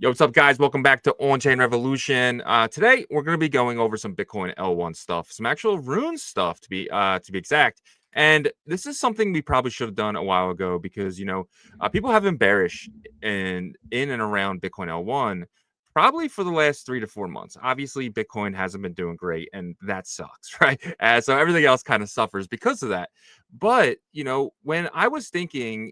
Yo, what's up, guys? Welcome back to OnChain Revolution. Today we're going to be going over some Bitcoin L1 stuff, some actual rune stuff to be exact. And this is something we probably should have done a while ago because people have been bearish in and around Bitcoin L1 probably for the last 3 to 4 months. Obviously, Bitcoin hasn't been doing great, and that sucks, right? So everything else kind of suffers because of that. But when I was thinking,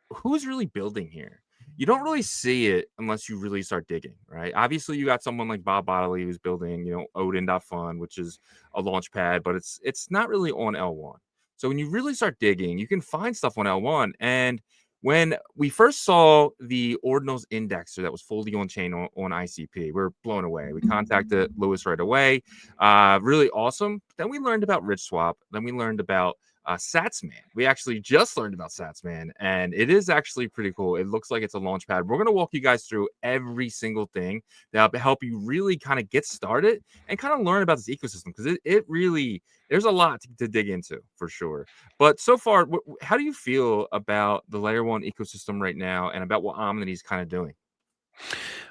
who's really building here? You don't really see it unless you really start digging, right? Obviously, you got someone like Bob Bodley who's building, Odin.fun, which is a launch pad, but it's not really on L1. So when you really start digging, you can find stuff on L1. And when we first saw the ordinals indexer that was fully on chain on ICP, we were blown away. We contacted Lewis right away. Really awesome. Then we learned about RichSwap. Then we learned about Satsman. We actually just learned about Satsman, and it is actually pretty cool. It looks like it's a launch pad. We're going to walk you guys through every single thing that'll help you really kind of get started and kind of learn about this ecosystem because it really, there's a lot to dig into for sure. But so far, how do you feel about the layer one ecosystem right now and about what Omnity is kind of doing?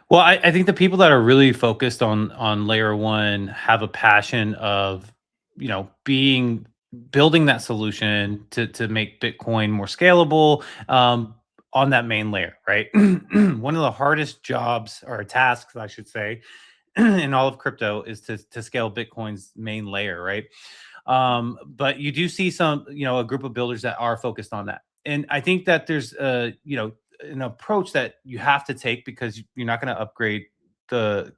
Well, I think the people that are really focused on layer one have a passion of, being building that solution to make Bitcoin more scalable on that main layer, right? One of the hardest jobs or tasks, I should say, in all of crypto is to scale Bitcoin's main layer, right? But you do see some, a group of builders that are focused on that. And I think that there's an approach that you have to take because you're not going to upgrade the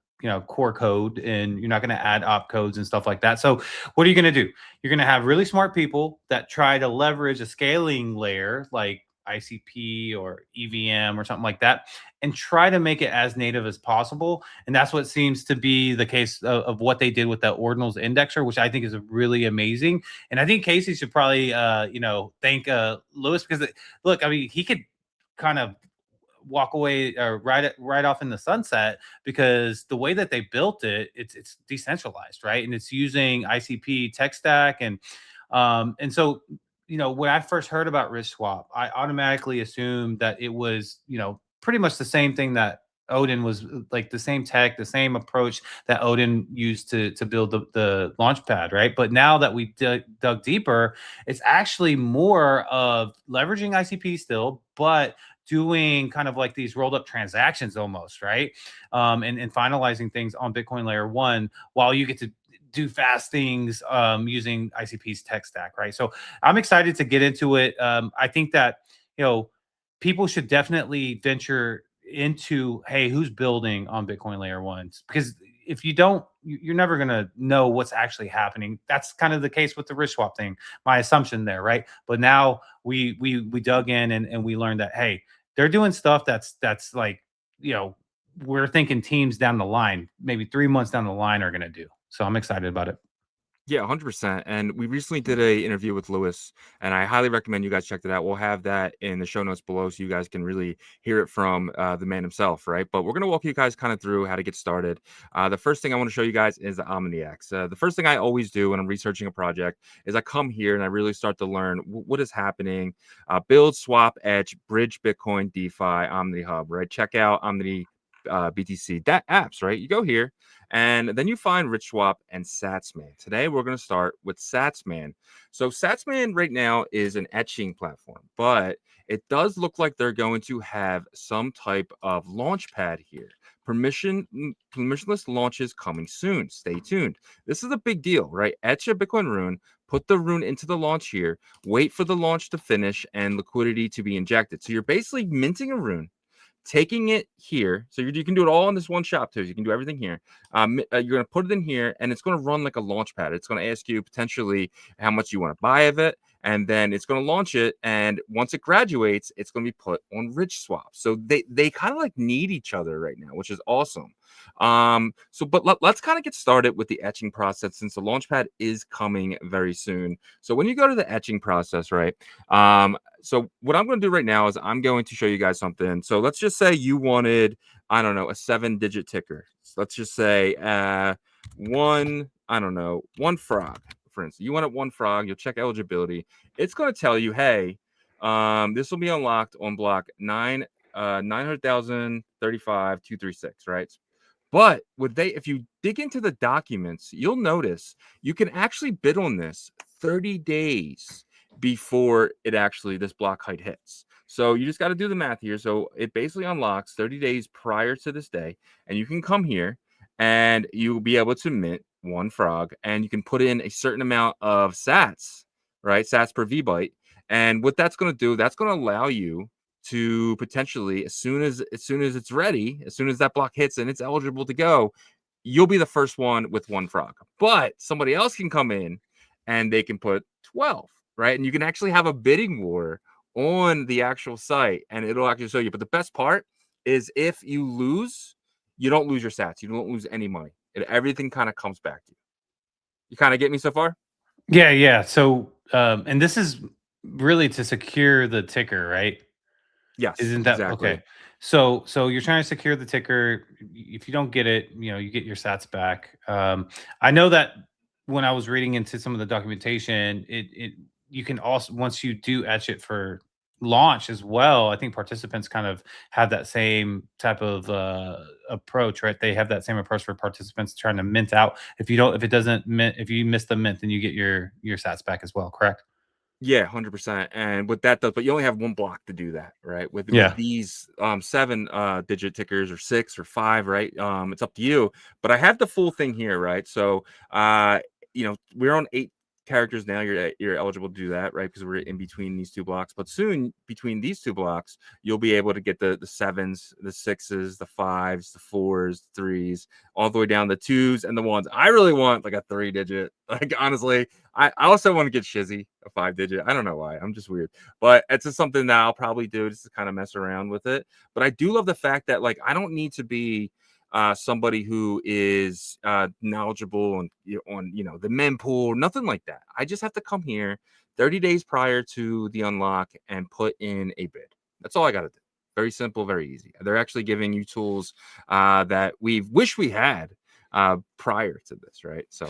core code and you're not going to add op codes and stuff like that. So what are you going to do? You're going to have really smart people that try to leverage a scaling layer like ICP or EVM or something like that and try to make it as native as possible. And that's what seems to be the case of what they did with the ordinals indexer, which I think is really amazing. And I think Casey should probably thank Lewis because look, I mean, he could kind of walk away or right off in the sunset because the way that they built it, it's decentralized, right? And it's using ICP tech stack and so when I first heard about RichSwap, I automatically assumed that it was pretty much the same thing that Odin was like the same tech, the same approach that Odin used to build the launch pad, right? But now that we dug deeper, it's actually more of leveraging ICP still, but doing kind of like these rolled up transactions almost, right? And finalizing things on Bitcoin layer one while you get to do fast things using ICP's tech stack, right? So I'm excited to get into it. I think that, people should definitely venture into, hey, who's building on Bitcoin layer ones? Because if you don't, you're never going to know what's actually happening. That's kind of the case with the RichSwap thing, my assumption there, right? But now we dug in and we learned that, hey, they're doing stuff that's like, we're thinking teams down the line, maybe 3 months down the line are going to do. So I'm excited about it. Yeah, 100%. And we recently did a interview with Lewis, and I highly recommend you guys check that out. We'll have that in the show notes below so you guys can really hear it from the man himself, right? But we're going to walk you guys kind of through how to get started. The first thing I want to show you guys is the Omnity X. The first thing I always do when I'm researching a project is I come here and I really start to learn what is happening. Build, swap, etch, bridge, Bitcoin, DeFi, Omnity Hub, right? Check out Omnity BTC apps, right? You go here and then you find RichSwap and Satsman. Today we're going to start with Satsman. So Satsman right now is an etching platform, but it does look like they're going to have some type of launch pad here. Permissionless launches coming soon. Stay tuned. This is a big deal, right? Etch a Bitcoin rune, put the rune into the launch here, wait for the launch to finish and liquidity to be injected. So you're basically minting a rune, taking it here. So you can do it all in this one shop too. You can do everything here. You're going to put it in here and it's going to run like a launch pad. It's going to ask you potentially how much you want to buy of it. And then it's going to launch it. And once it graduates, it's going to be put on RichSwap. So they kind of like need each other right now, which is awesome. But let's kind of get started with the etching process since the launchpad is coming very soon. So when you go to the etching process, right? So what I'm going to do right now is I'm going to show you guys something. So let's just say you wanted, I don't know, a 7-digit ticker. So let's just say one frog, for instance. You wanted one frog, you'll check eligibility. It's going to tell you, hey, this will be unlocked on block 9 900,035,236, right? But if you dig into the documents, you'll notice you can actually bid on this 30 days before this block height hits. So you just got to do the math here. So it basically unlocks 30 days prior to this day, and you can come here and you'll be able to mint one frog, and you can put in a certain amount of sats, right? Sats per V byte. And what that's going to do, that's going to allow you to potentially, as soon as it's ready, as soon as that block hits and it's eligible to go, you'll be the first one with one frog. But somebody else can come in and they can put 12, right? And you can actually have a bidding war on the actual site, and it'll actually show you. But the best part is if you lose, you don't lose your sats. You don't lose any money. Everything kind of comes back to you. You kind of get me so far? Yeah, yeah. So, and this is really to secure the ticker, right? Yes, Isn't that okay? exactly. So you're trying to secure the ticker. If you don't get it, you get your sats back. I know that when I was reading into some of the documentation, it you can also, once you do etch it for launch as well, I think participants kind of have that same type of approach, right? They have that same approach for participants trying to mint out. If it doesn't mint, if you miss the mint, then you get your sats back as well, correct? Yeah, 100%. And what that does, but you only have one block to do that, right? With Yeah. these seven digit tickers or six or five, right? It's up to you. But I have the full thing here, right? So we're on 8 characters now. You're eligible to do that, right? Because we're in between these two blocks. But soon between these two blocks, you'll be able to get the sevens, the sixes, the fives, the fours, threes, all the way down the twos and the ones. I really want like a 3 digit. Like honestly, I also want to get Shizzy a 5 digit. I don't know why. I'm just weird. But it's just something that I'll probably do just to kind of mess around with it. But I do love the fact that like I don't need to be somebody who is knowledgeable on the mempool, nothing like that. I just have to come here 30 days prior to the unlock and put in a bid. That's all I got to do. Very simple, very easy. They're actually giving you tools that we wish we had prior to this, right? So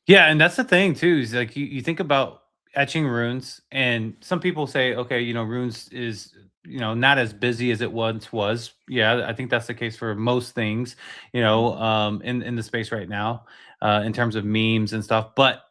Yeah, and that's the thing too, is like you think about etching runes, and some people say, okay, runes is not as busy as it once was. Yeah, I think that's the case for most things, in the space right now, in terms of memes and stuff. But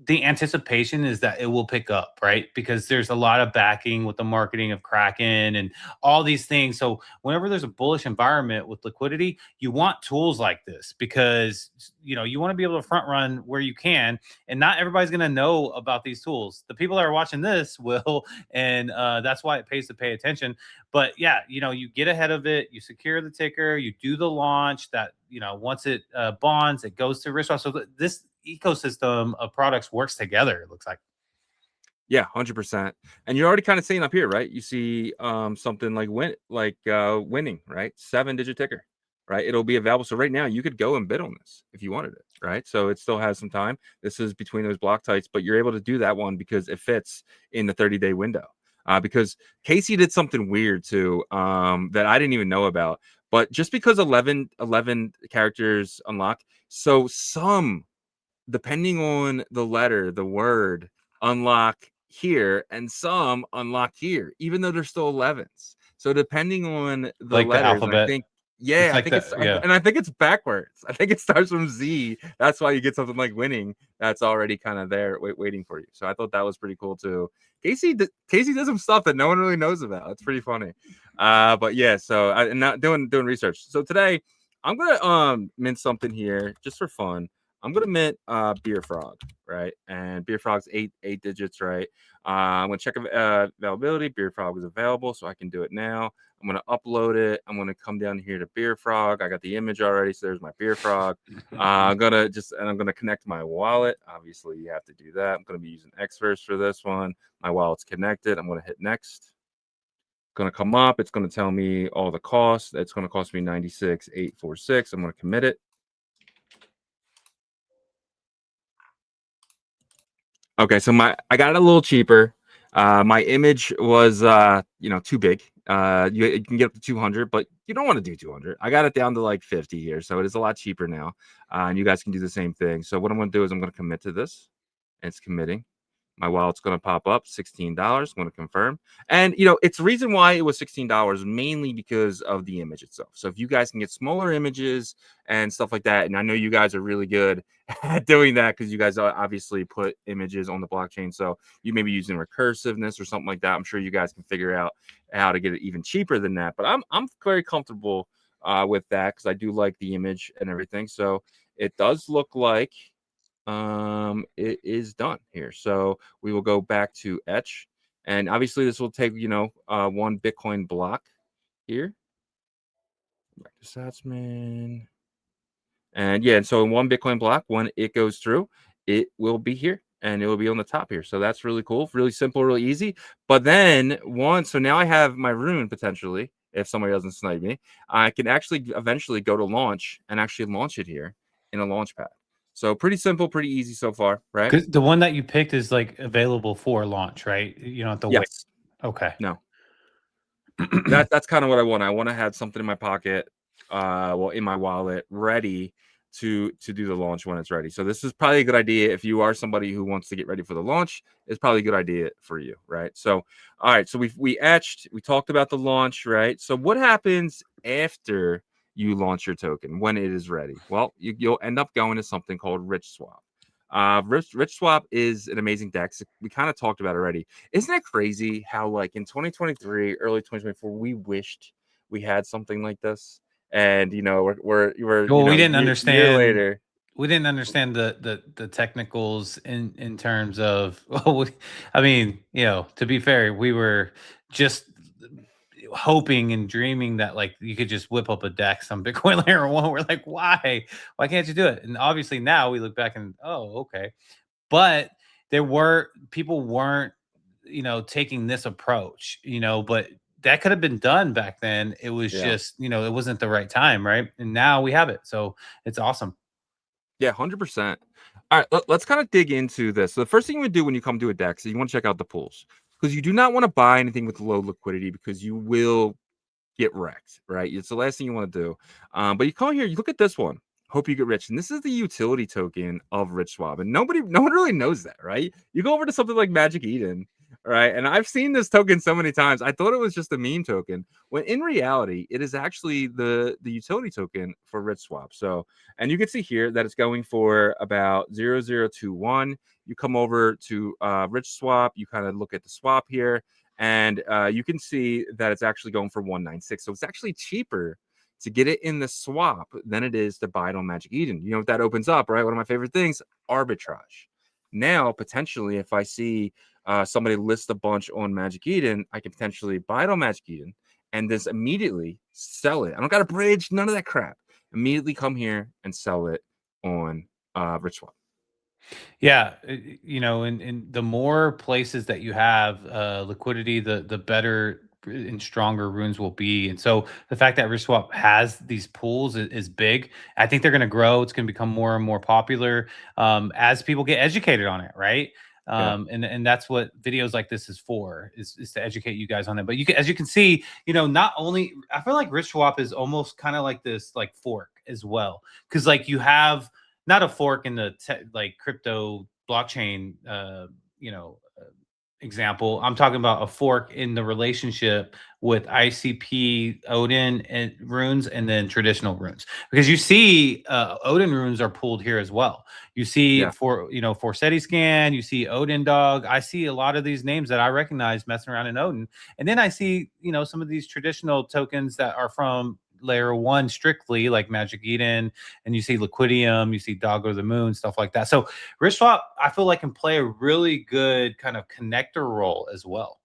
the anticipation is that it will pick up, right? Because there's a lot of backing with the marketing of Kraken and all these things. So whenever there's a bullish environment with liquidity, you want tools like this because you want to be able to front run where you can, and not everybody's going to know about these tools. The people that are watching this will, and that's why it pays to pay attention. But yeah, you get ahead of it, you secure the ticker, you do the launch. That once it bonds, it goes to RichSwap. So this ecosystem of products works together, it looks like. yeah, 100%. And you're already kind of seeing up here, right? You see something like winning, right? 7 digit ticker, right? It'll be available. So right now you could go and bid on this if you wanted it, right? So it still has some time. This is between those block types, but you're able to do that one because it fits in the 30-day window. Because Casey did something weird too, that I didn't even know about. But just because 11 characters unlock, so some, depending on the letter, the word, unlock here, and some unlock here, even though they're still 11s. So depending on the Like the letters, and I alphabet. think, It's yeah, I like think the yeah. and I think it's backwards. I think it starts from Z. That's why you get something like winning. That's already kind of there, waiting for you. So I thought that was pretty cool too. Casey does some stuff that no one really knows about. It's pretty funny. But yeah, so I'm not doing research. So today I'm gonna mint something here just for fun. I'm gonna mint Beer Frog, right? And Beer Frog's eight digits, right? I'm gonna check availability. Beer Frog is available, so I can do it now. I'm gonna upload it. I'm gonna come down here to Beer Frog. I got the image already, so there's my Beer Frog. I'm gonna connect my wallet. Obviously, you have to do that. I'm gonna be using Xverse for this one. My wallet's connected. I'm gonna hit next. Gonna come up. It's gonna tell me all the costs. It's gonna cost me 96,846. I'm gonna commit it. Okay, so I got it a little cheaper. My image was too big. You can get up to 200, but you don't want to do 200. I got it down to like 50 here, so it is a lot cheaper now. And you guys can do the same thing. So what I'm going to do is I'm going to commit to this. And it's committing. My wallet's going to pop up $16. I'm going to confirm. And, it's the reason why it was $16 mainly because of the image itself. So if you guys can get smaller images and stuff like that, and I know you guys are really good at doing that because you guys obviously put images on the blockchain. So you may be using recursiveness or something like that. I'm sure you guys can figure out how to get it even cheaper than that. But I'm very comfortable with that because I do like the image and everything. So it does look like it is done here. So we will go back to Etch, and obviously this will take 1 Bitcoin block here. Back to Satsman. And yeah, and so in 1 Bitcoin block, when it goes through, it will be here and it will be on the top here. So that's really cool, really simple, really easy. But then so now I have my rune potentially. If somebody doesn't snipe me, I can actually eventually go to launch and actually launch it here in a launch pad. So pretty simple, pretty easy so far, right? 'Cause the one that you picked is like available for launch, right? You don't have to wait. Yes. Okay. No. That's kind of what I want. I want to have something in my pocket, in my wallet, ready to do the launch when it's ready. So this is probably a good idea if you are somebody who wants to get ready for the launch. It's probably a good idea for you, right? So, all right. So we etched. We talked about the launch, right? So what happens after you launch your token when it is ready? Well, you'll end up going to something called RichSwap. RichSwap is an amazing DEX. We kind of talked about it already. Isn't it crazy how, like, in 2023, early 2024, we wished we had something like this? And we're Well, we didn't year understand later. the technicals in terms of well, I mean, to be fair, we were just hoping and dreaming that like you could just whip up a dex on Bitcoin layer one. We're like, why can't you do it? And obviously now we look back and okay, but people weren't taking this approach, but that could have been done back then. It was Yeah, just it wasn't the right time, right? And now we have it, so it's awesome. yeah, 100%. All right, let's kind of dig into this. So the first thing you would do when you come to a DEX is you want to check out the pools because you do not want to buy anything with low liquidity because you will get wrecked, right? It's the last thing you want to do. But you come here, you look at this one. Hope you get rich, and this is the utility token of RichSwap, and no one really knows that, right? You go over to something like Magic Eden, right? And I've seen this token so many times. I thought it was just a meme token, when in reality, it is actually the utility token for RichSwap. So, and you can see here that it's going for about 0.0021. You come over to RichSwap, you kind of look at the swap here, and you can see that it's actually going for 196. So it's actually cheaper to get it in the swap than it is to buy it on Magic Eden. You know what that opens up, right? One of my favorite things, arbitrage. Now, potentially, if I see somebody list a bunch on Magic Eden, I can potentially buy it on Magic Eden and just immediately sell it. I don't got a bridge, none of that crap. Immediately come here and sell it on RichSwap. Yeah, and the more places that you have liquidity, the better and stronger runes will be. And so the fact that RiskSwap has these pools is big. I think they're going to grow. It's going to become more and more popular as people get educated on it, right? Yeah. And that's what videos like this is for, is to educate you guys on it. But as you can see, not only I feel like RiskSwap is almost kind of like this like fork as well, because like you have not a fork in the like crypto blockchain example. I'm talking about a fork in the relationship with ICP Odin and runes and then traditional runes, because you see Odin runes are pulled here as well. You see Yeah. for SETI scan, you see Odin dog. I see a lot of these names that I recognize messing around in Odin, and then I see some of these traditional tokens that are from layer one strictly, like Magic Eden, and you see Liquidium, you see Dog of the Moon, stuff like that. So RiskSwap, I feel like, can play a really good kind of connector role as well.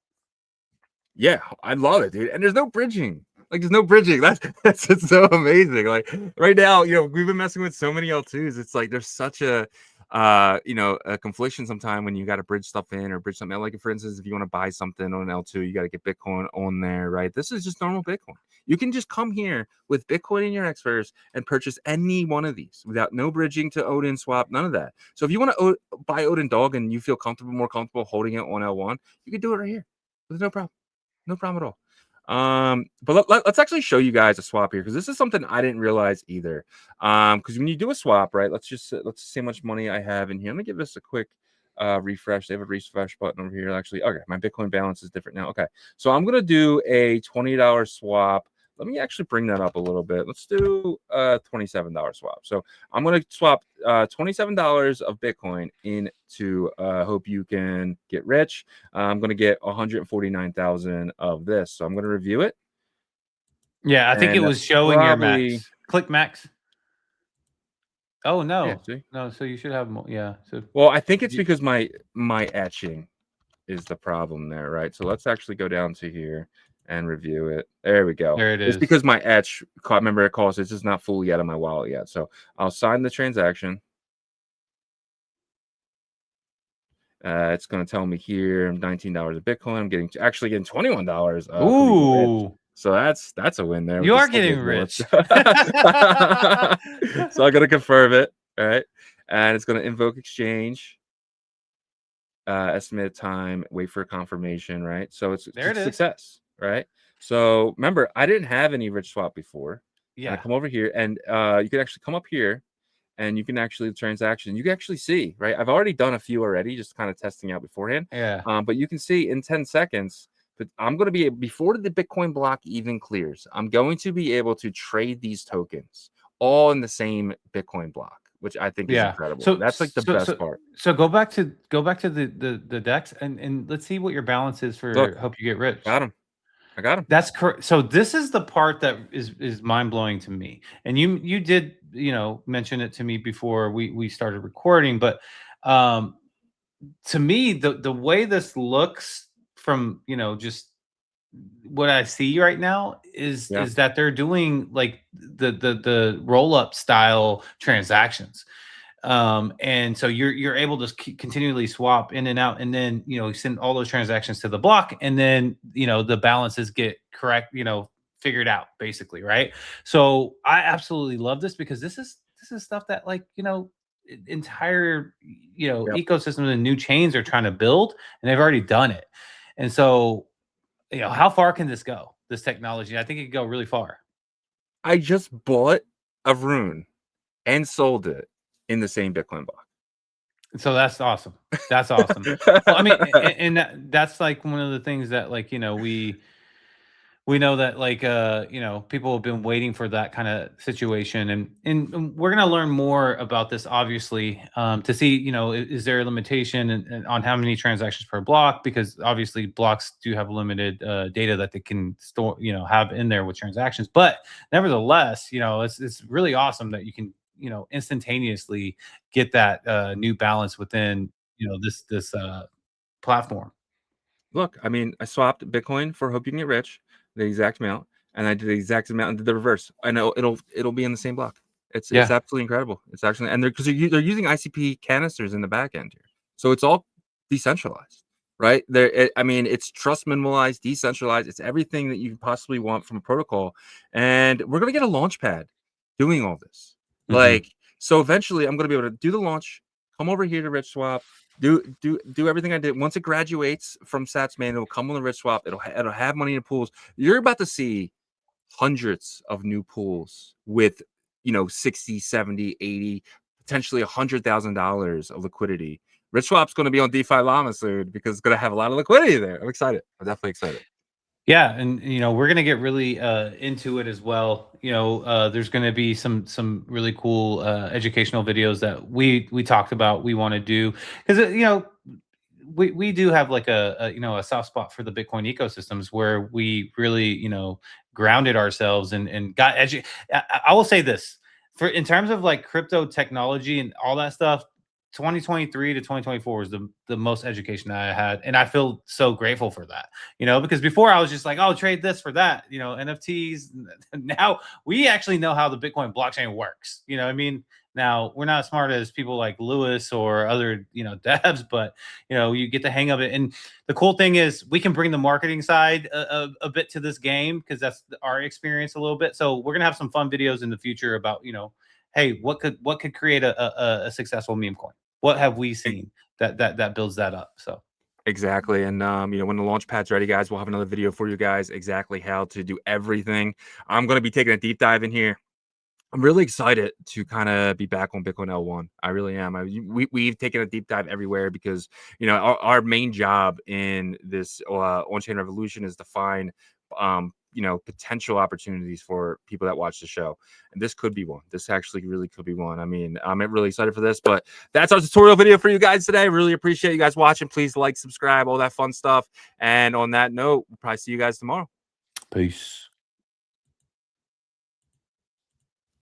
Yeah, I love it, dude. And there's no bridging. Like, there's no bridging. That's just so amazing. Like right now, we've been messing with so many L2s. It's like there's such a a confliction sometime when you got to bridge stuff in or bridge something out. Like, for instance, if you want to buy something on an L2, you got to get Bitcoin on there, right? This is just normal Bitcoin. You can just come here with Bitcoin in your Xverse and purchase any one of these without no bridging to Odin swap, none of that. So if you want to buy Odin Dog and you feel more comfortable holding it on L1, you can do it right here. There's no problem. No problem at all. But let's actually show you guys a swap here, because this is something I didn't realize either. Because when you do a swap, right? Let's see how much money I have in here. Let me give this a quick refresh. They have a refresh button over here. Actually, okay, my Bitcoin balance is different now. Okay, so I'm gonna do a $20 swap. Let me actually bring that up a little bit. Let's do a $27 swap. So I'm gonna swap $27 of Bitcoin into Hope You Can Get Rich. I'm gonna get 149,000 of this. So I'm gonna review it, Yeah, I think it and was that's showing your probably max. Click max. Oh yeah. no, See, no. So you should have more. Yeah. So well, I think it's you, because my etching is the problem there, right? So let's actually go down to here and review it. There we go. there it It's is. because my etch, remember it calls, it's just not fully out of my wallet yet. So I'll sign the transaction. It's going to tell me here $19 of Bitcoin. I'm actually getting $21 of you get rich. Ooh, So that's a win there with you the are sub getting visual. rich. So I'm going to confirm it. All right. And it's going to invoke exchange. Estimated time, wait for confirmation, right? So it's There a it is. success, right? So remember, I didn't have any RichSwap before. And I Yeah. come over here and you can actually come up here and you can actually transaction. You can actually see, right? I've already done a few already, just kind of testing out beforehand. Yeah. But you can see in 10 seconds, but I'm going to be, before the Bitcoin block even clears, I'm going to be able to trade these tokens all in the same Bitcoin block, which I think is Yeah. incredible. So That's like the so best so part. so go back to the decks and let's see what your balance is Look, for Hope You Get Rich. got him. I got him. That's correct. So this is the part that is mind blowing to me. And you did mention it to me before we started recording, but um to me the way this looks from just what I see right now is Yeah. that they're doing like the roll up style transactions, and so you're able to continually swap in and out, and then send all those transactions to the block, and then the balances get correct, figured out basically, right? So I absolutely love this because this is stuff that like entire Yep. ecosystems and new chains are trying to build, and they've already done it. And so how far can this go? This technology, I think it could go really far. I just bought a rune and sold it in the same Bitcoin block. So that's awesome. That's awesome. Well, I mean, and that's like one of the things that like we know that like people have been waiting for that kind of situation, and we're going to learn more about this obviously, to see is there a limitation on how many transactions per block, because obviously blocks do have limited data that they can store, have in there with transactions, but nevertheless it's really awesome that you can instantaneously get that new balance within this platform. Look, I mean, I swapped Bitcoin for Hope You Can Get Rich, the exact amount, and I did the exact amount and did the reverse. I know it'll be in the same block. It's Yeah. absolutely incredible. It's actually, and they're using ICP canisters in the back end here, so it's all decentralized, right? I mean, it's trust minimalized, decentralized. It's everything that you can possibly want from a protocol, and we're gonna get a launch pad doing all this. Hmm. Like, so eventually, I'm gonna be able to do the launch, come over here to RichSwap, do everything I did. Once it graduates from Satsman, it'll come on the RichSwap. It'll have money in pools. You're about to see hundreds of new pools with 60, 70, 80, potentially $100,000 of liquidity. RichSwap's going to be on DeFi Llama soon because it's going to have a lot of liquidity there. I'm excited. I'm definitely excited. Yeah, and we're gonna get really into it as well. There's gonna be some really cool educational videos that we talked about we want to do, because we do have like a soft spot for the Bitcoin ecosystems where we really grounded ourselves and got I will say this, for in terms of like crypto technology and all that stuff. 2023 to 2024 was the most education I had, and I feel so grateful for that. Because before I was just like, oh, trade this for that, NFTs. Now we actually know how the Bitcoin blockchain works. You know what I mean? Now we're not as smart as people like Lewis or other, devs, but you get the hang of it. And the cool thing is we can bring the marketing side a bit to this game, because that's our experience a little bit. So we're gonna have some fun videos in the future about, hey, what could create a successful meme coin? What have we E- seen that builds that up? So Exactly. And when the launch pad's ready, guys, we'll have another video for you guys exactly how to do everything. I'm going to be taking a deep dive in here I'm really excited to kind of be back on Bitcoin L1. I really am. We've taken a deep dive everywhere because, you know, our main job in this on-chain revolution is to find, you know, potential opportunities for people that watch the show. And this could be one. This actually really could be one. I mean, I'm really excited for this, but that's our tutorial video for you guys today. Really appreciate you guys watching. Please like, subscribe, all that fun stuff. And on that note, we'll probably see you guys tomorrow. Peace.